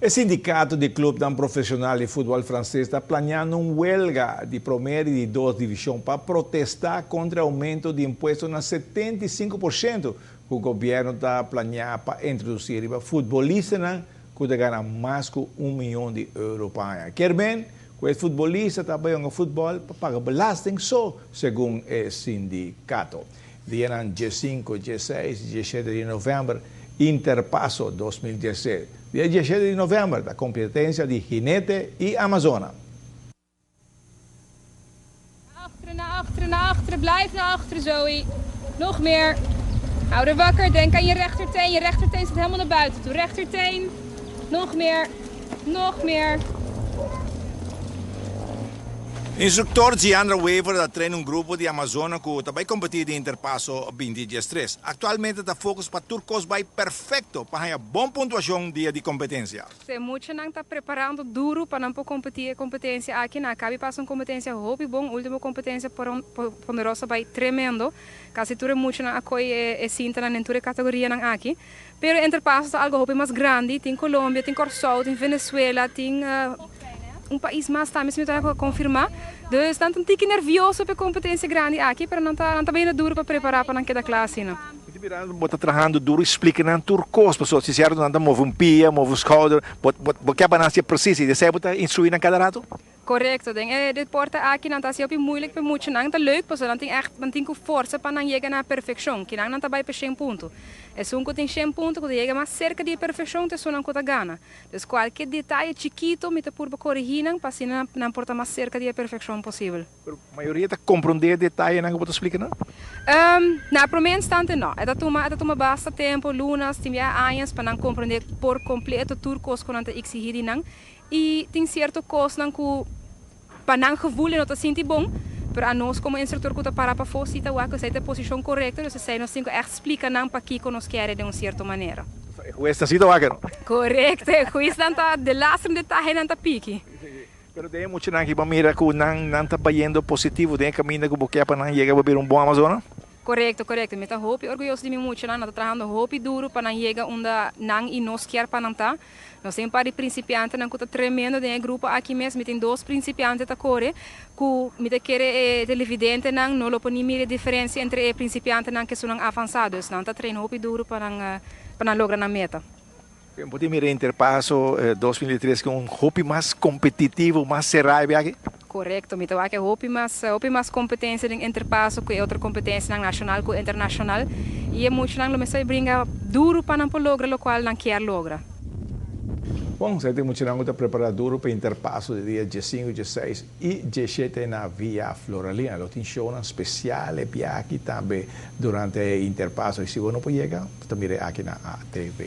O sindicato de clube da profissional de futebol francês está planeando uma huelga de primeira e de duas divisões para protestar contra o aumento de impostos na 75% que o governo está planeando para introduzir para futebolistas que ganham mais de €1 milhão por ano. Quer bem, que os futebolistas trabalham no futebol para pagar belasting só, segundo o sindicato. Dia 5, 16 e 17 de novembro, Interpasso 2016. Dia 17 de novembro, da competência de Ginete e Amazona. Naar achteren, blijf naar achteren, Zoe. Nog meer. Hou er wakker, denk aan je rechterteen. Je rechterteen zit helemaal naar buiten toe. Rechterteen. Nog meer. Nog meer. Instrutor Giandra Weaver treina grupo de Amazônia que também competir de Interpasso 2023. Atualmente está focus para turcos vai perfeito para uma boa pontuação dia de competência. Se muito não está preparando duro para não competir a competência aqui na cabe passa uma competência hobby bom, última competência poderosa vai tremendo. Caso tu muito não acolhe e sinta na nentura categoria não aqui. Pero Interpasso está algo hobby mais grande, tem Colômbia, tem Corsol, tem Venezuela, tem país mais está mesmo para confirmar. Dus estão um tique nervioso para a competência grande aqui, para não tá bem duro para preparar para aquela classe, não. Bota trabalhando duro, explica na turcos, pessoas se certo não move um pia, move o shoulder, bot que a banana precisa e você bota instruir na cada rato. Correcto, dit porta aqui não está sempre moeilijk para muito, não está leuk, pessoal, não tem echt, não tem força para não chegar na perfeição, que não está bem para 100 pontos. É só que tem 100 pontos que chega mais cerca de perfeição, te não conta gana. Então qualquer detalhe chiquito, me te por corrigir, para assim não porta mais cerca de perfeição possível. A maioria está compreender detalhe, não pode explicar não? Na primeiro instante não, é toma basta tempo, lunas, tem anos para não compreender por completo tudo que não está exigido não. E tem certo coisa não que para não gevoel não está sentindo bom, para nós como instrutor que está para fazer tá o que sei a posição correta, então sei nós temos que explicar não para que nós queremos de uma certa maneira. O está sido wacker. Correto, o está tá de laço de tá não tá pique. Pero tem muito não que mira que não está bayendo positivo, tem caminho que porque para não chegar a beber bom Amazônia. Correto. Me está hopi orgulhoso de mim muito, não está trabalhando hopi duro para não chegar onde não e nós quer para não tá. Nós temos para principiantes não está tremendo de grupo aqui mesmo, tem dois principiantes da core, que me quer televidente não lo poni mire diferença entre principiantes não que são avançados, não está treinando hopi duro para não lograr a meta. Pode mirar Interpasso 2023 com um hopi mais competitivo, mais cerrado aqui. Correto, me toca hopi mais competência em Interpasso que outra competência nacional que internacional e é muito não me sai brinca duro para não lograr o qual não quer lograr. Bom, você tem muito não está preparado duro para Interpasso de dia 15, 16 e 17 na Via Floralina. Lo tem show especial aqui também durante Interpasso e se você não pode chegar, também aqui na ATV.